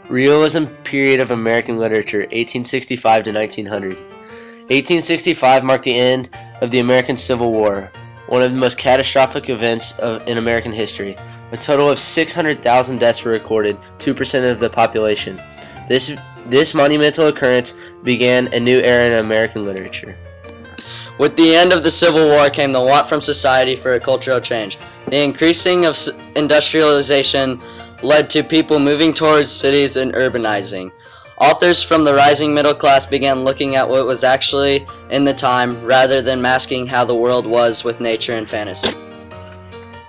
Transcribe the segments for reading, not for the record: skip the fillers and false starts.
Realism period of American literature, 1865 to 1900. 1865 marked the end of the American Civil War, one of the most catastrophic events in American history. A total of 600,000 deaths were recorded, 2% of the population. This monumental occurrence began a new era in American literature. With the end of the Civil War came the want from society for a cultural change. The increasing of industrialization led to people moving towards cities and urbanizing. Authors from the rising middle class began looking at what was actually in the time rather than masking how the world was with nature and fantasy.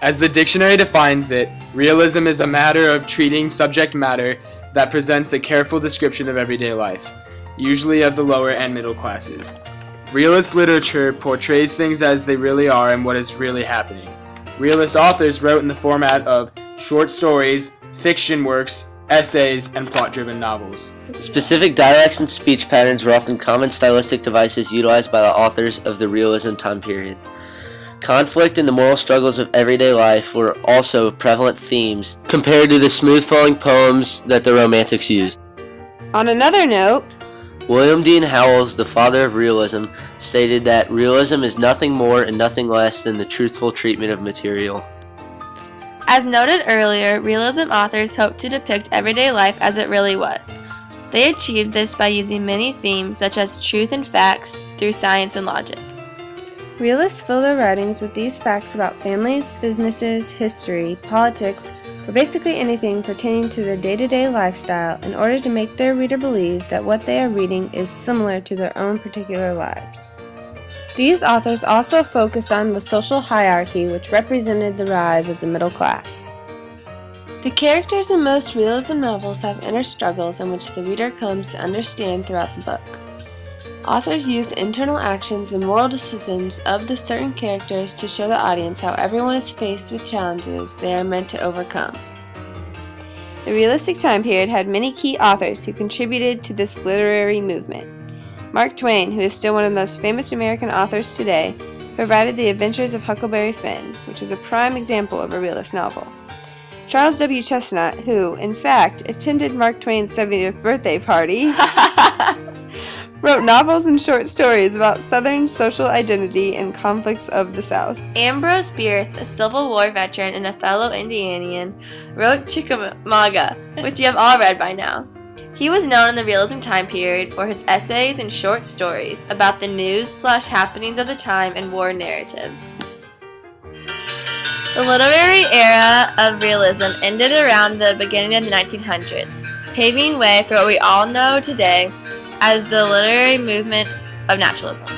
As the dictionary defines it, realism is a matter of treating subject matter that presents a careful description of everyday life, usually of the lower and middle classes. Realist literature portrays things as they really are and what is really happening. Realist authors wrote in the format of short stories, fiction works, essays, and plot-driven novels. Specific dialects and speech patterns were often common stylistic devices utilized by the authors of the realism time period. Conflict and the moral struggles of everyday life were also prevalent themes compared to the smooth-flowing poems that the Romantics used. On another note, William Dean Howells, the father of realism, stated that realism is nothing more and nothing less than the truthful treatment of material. As noted earlier, realism authors hoped to depict everyday life as it really was. They achieved this by using many themes such as truth and facts through science and logic. realists fill their writings with these facts about families, businesses, history, politics, or basically anything pertaining to their day-to-day lifestyle in order to make their reader believe that what they are reading is similar to their own particular lives. These authors also focused on the social hierarchy which represented the rise of the middle class. The characters in most realism novels have inner struggles in which the reader comes to understand throughout the book. Authors use internal actions and moral decisions of the certain characters to show the audience how everyone is faced with challenges they are meant to overcome. The realistic time period had many key authors who contributed to this literary movement. Mark Twain, who is still one of the most famous American authors today, provided The Adventures of Huckleberry Finn, which is a prime example of a realist novel. Charles W. Chestnut, who, in fact, attended Mark Twain's 70th birthday party, wrote novels and short stories about Southern social identity and conflicts of the South. Ambrose Bierce, a Civil War veteran and a fellow Indianian, wrote Chickamauga, which you have all read by now. He was known in the realism time period for his essays and short stories about the news/happenings of the time and war narratives. The literary era of realism ended around the beginning of the 1900s, paving way for what we all know today as the literary movement of naturalism.